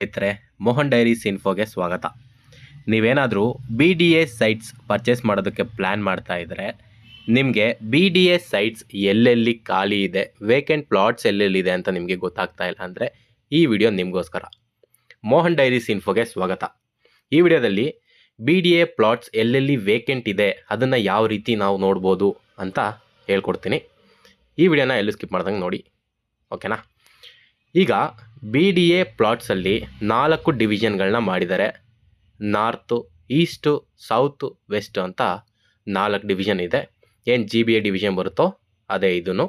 ಸ್ನೇಹಿತರೆ, ಮೋಹನ್ ಡೈರೀಸ್ ಇನ್ಫೋಗೆ ಸ್ವಾಗತ. ನೀವೇನಾದರೂ B D A sites purchase ಮಾಡೋದಕ್ಕೆ ಪ್ಲ್ಯಾನ್ ಮಾಡ್ತಾ ಇದ್ದರೆ, ನಿಮಗೆ ಬಿ ಡಿ ಎ ಸೈಟ್ಸ್ ಎಲ್ಲೆಲ್ಲಿ ಖಾಲಿ ಇದೆ, ವೇಕೆಂಟ್ ಪ್ಲಾಟ್ಸ್ ಎಲ್ಲೆಲ್ಲಿದೆ ಅಂತ ನಿಮಗೆ ಗೊತ್ತಾಗ್ತಾ ಇಲ್ಲ ಅಂದರೆ ಈ ವಿಡಿಯೋ ನಿಮಗೋಸ್ಕರ. ಮೋಹನ್ ಡೈರೀಸ್ ಇನ್ಫೋಗೆ ಸ್ವಾಗತ. ಈ ವಿಡಿಯೋದಲ್ಲಿ ಬಿ ಡಿ ಎ ಪ್ಲಾಟ್ಸ್ ಎಲ್ಲೆಲ್ಲಿ ವೇಕೆಂಟ್ ಇದೆ ಅದನ್ನು ಯಾವ ರೀತಿ ನಾವು ನೋಡ್ಬೋದು ಅಂತ ಹೇಳ್ಕೊಡ್ತೀನಿ. ಈ ವಿಡಿಯೋನ ಎಲ್ಲೂ ಸ್ಕಿಪ್ ಮಾಡ್ದಂಗೆ ನೋಡಿ, ಓಕೆನಾ? ಈಗ ಬಿ ಡಿ ಎ ಪ್ಲಾಟ್ಸಲ್ಲಿ 4 ಡಿವಿಷನ್ಗಳನ್ನ ಮಾಡಿದ್ದಾರೆ. ನಾರ್ತು, ಈಸ್ಟು, ಸೌತು, ವೆಸ್ಟು ಅಂತ 4 ಡಿವಿಷನ್ ಇದೆ. ಏನು ಜಿ ಬಿ ಎ ಡಿವಿಷನ್ ಬರುತ್ತೋ ಅದೇ ಇದೂ,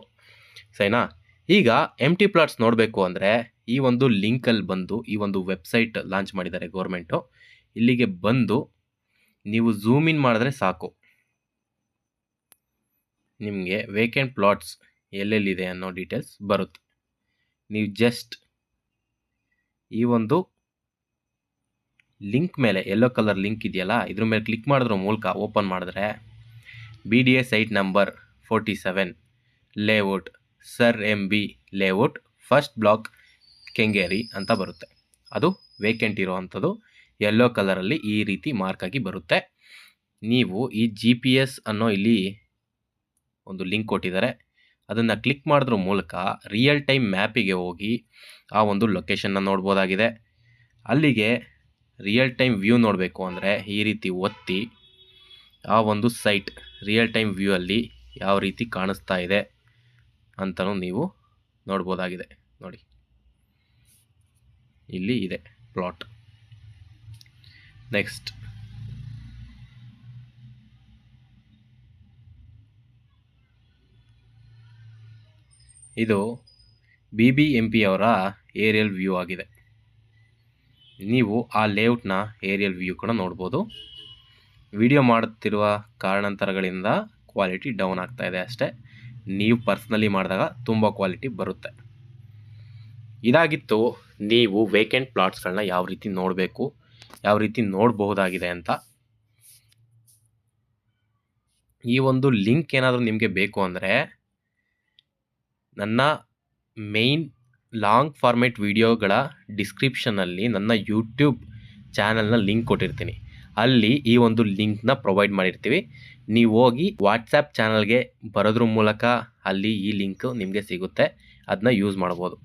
ಸರಿನಾ? ಈಗ ಎಮ್ ಟಿ ಪ್ಲಾಟ್ಸ್ ನೋಡಬೇಕು ಅಂದರೆ ಈ ಒಂದು ಲಿಂಕಲ್ಲಿ ಬಂದು ಈ ಒಂದು ವೆಬ್ಸೈಟ್ ಲಾಂಚ್ ಮಾಡಿದ್ದಾರೆ ಗೌರ್ಮೆಂಟು. ಇಲ್ಲಿಗೆ ಬಂದು ನೀವು ಝೂಮ್ ಇನ್ ಮಾಡಿದ್ರೆ ಸಾಕು, ನಿಮಗೆ ವೇಕೆಂಟ್ ಪ್ಲಾಟ್ಸ್ ಎಲ್ಲೆಲ್ಲಿದೆ ಅನ್ನೋ ಡೀಟೇಲ್ಸ್ ಬರುತ್ತೆ. ನೀವು ಜಸ್ಟ್ ಈ ಒಂದು ಲಿಂಕ್ ಮೇಲೆ, ಯೆಲ್ಲೋ ಕಲರ್ ಲಿಂಕ್ ಇದೆಯಲ್ಲ, ಇದ್ರ ಮೇಲೆ ಕ್ಲಿಕ್ ಮಾಡೋದ್ರ ಮೂಲಕ ಓಪನ್ ಮಾಡಿದ್ರೆ B D A site number 47 layout sir M B layout first block Kengeri ಅಂತ ಬರುತ್ತೆ. ಅದು ವೇಕೆಂಟ್ ಇರೋ ಅಂಥದ್ದು ಯೆಲ್ಲೋ ಕಲರಲ್ಲಿ ಈ ರೀತಿ ಮಾರ್ಕ್ ಆಗಿ ಬರುತ್ತೆ. ನೀವು ಈ ಜಿ ಪಿ ಎಸ್ ಅನ್ನೋ ಇಲ್ಲಿ ಒಂದು ಲಿಂಕ್ ಕೊಟ್ಟಿದ್ದಾರೆ, ಅದನ್ನು ಕ್ಲಿಕ್ ಮಾಡೋದ್ರ ಮೂಲಕ ರಿಯಲ್ ಟೈಮ್ ಮ್ಯಾಪಿಗೆ ಹೋಗಿ ಆ ಒಂದು ಲೊಕೇಶನ್ನ ನೋಡ್ಬೋದಾಗಿದೆ. ಅಲ್ಲಿಗೆ ರಿಯಲ್ ಟೈಮ್ ವ್ಯೂ ನೋಡಬೇಕು ಅಂದರೆ ಈ ರೀತಿ ಒತ್ತಿ ಆ ಒಂದು ಸೈಟ್ ರಿಯಲ್ ಟೈಮ್ ವ್ಯೂ ಅಲ್ಲಿ ಯಾವ ರೀತಿ ಕಾಣಿಸ್ತಾ ಇದೆ ಅಂತಲೂ ನೀವು ನೋಡ್ಬೋದಾಗಿದೆ. ನೋಡಿ, ಇಲ್ಲಿ ಇದೆ ಪ್ಲಾಟ್. ನೆಕ್ಸ್ಟ್ ಇದು ಬಿ ಬಿ ಎಂ ಪಿ ಅವರ ಏರಿಯಲ್ ವ್ಯೂ ಆಗಿದೆ. ನೀವು ಆ ಲೇಔಟ್ನ ಏರಿಯಲ್ ವ್ಯೂ ಕೂಡ ನೋಡ್ಬೋದು. ವಿಡಿಯೋ ಮಾಡುತ್ತಿರುವ ಕಾರಣಾಂತರಗಳಿಂದ ಕ್ವಾಲಿಟಿ ಡೌನ್ ಆಗ್ತಾ ಇದೆ ಅಷ್ಟೇ. ನೀವು ಪರ್ಸ್ನಲಿ ಮಾಡಿದಾಗ ತುಂಬ ಕ್ವಾಲಿಟಿ ಬರುತ್ತೆ. ಇದಾಗಿತ್ತು ನೀವು ವೇಕೆಂಟ್ ಪ್ಲಾಟ್ಸ್ಗಳನ್ನ ಯಾವ ರೀತಿ ನೋಡಬೇಕು, ಯಾವ ರೀತಿ ನೋಡಬಹುದಾಗಿದೆ ಅಂತ. ಈ ಒಂದು ಲಿಂಕ್ ಏನಾದರೂ ನಿಮಗೆ ಬೇಕು ಅಂದರೆ ನನ್ನ ಮೇಯ್ನ್ ಲಾಂಗ್ ಫಾರ್ಮೇಟ್ ವಿಡಿಯೋಗಳ ಡಿಸ್ಕ್ರಿಪ್ಷನಲ್ಲಿ ನನ್ನ ಯೂಟ್ಯೂಬ್ ಚಾನಲ್ನ ಲಿಂಕ್ ಕೊಟ್ಟಿರ್ತೀನಿ. ಅಲ್ಲಿ ಈ ಒಂದು ಲಿಂಕ್ನ ಪ್ರೊವೈಡ್ ಮಾಡಿರ್ತೀವಿ. ನೀವು ಹೋಗಿ ವಾಟ್ಸಪ್ ಚಾನಲ್ಗೆ ಬರೋದ್ರ ಮೂಲಕ ಅಲ್ಲಿ ಈ ಲಿಂಕ್ ನಿಮಗೆ ಸಿಗುತ್ತೆ, ಅದನ್ನ ಯೂಸ್ ಮಾಡ್ಬೋದು.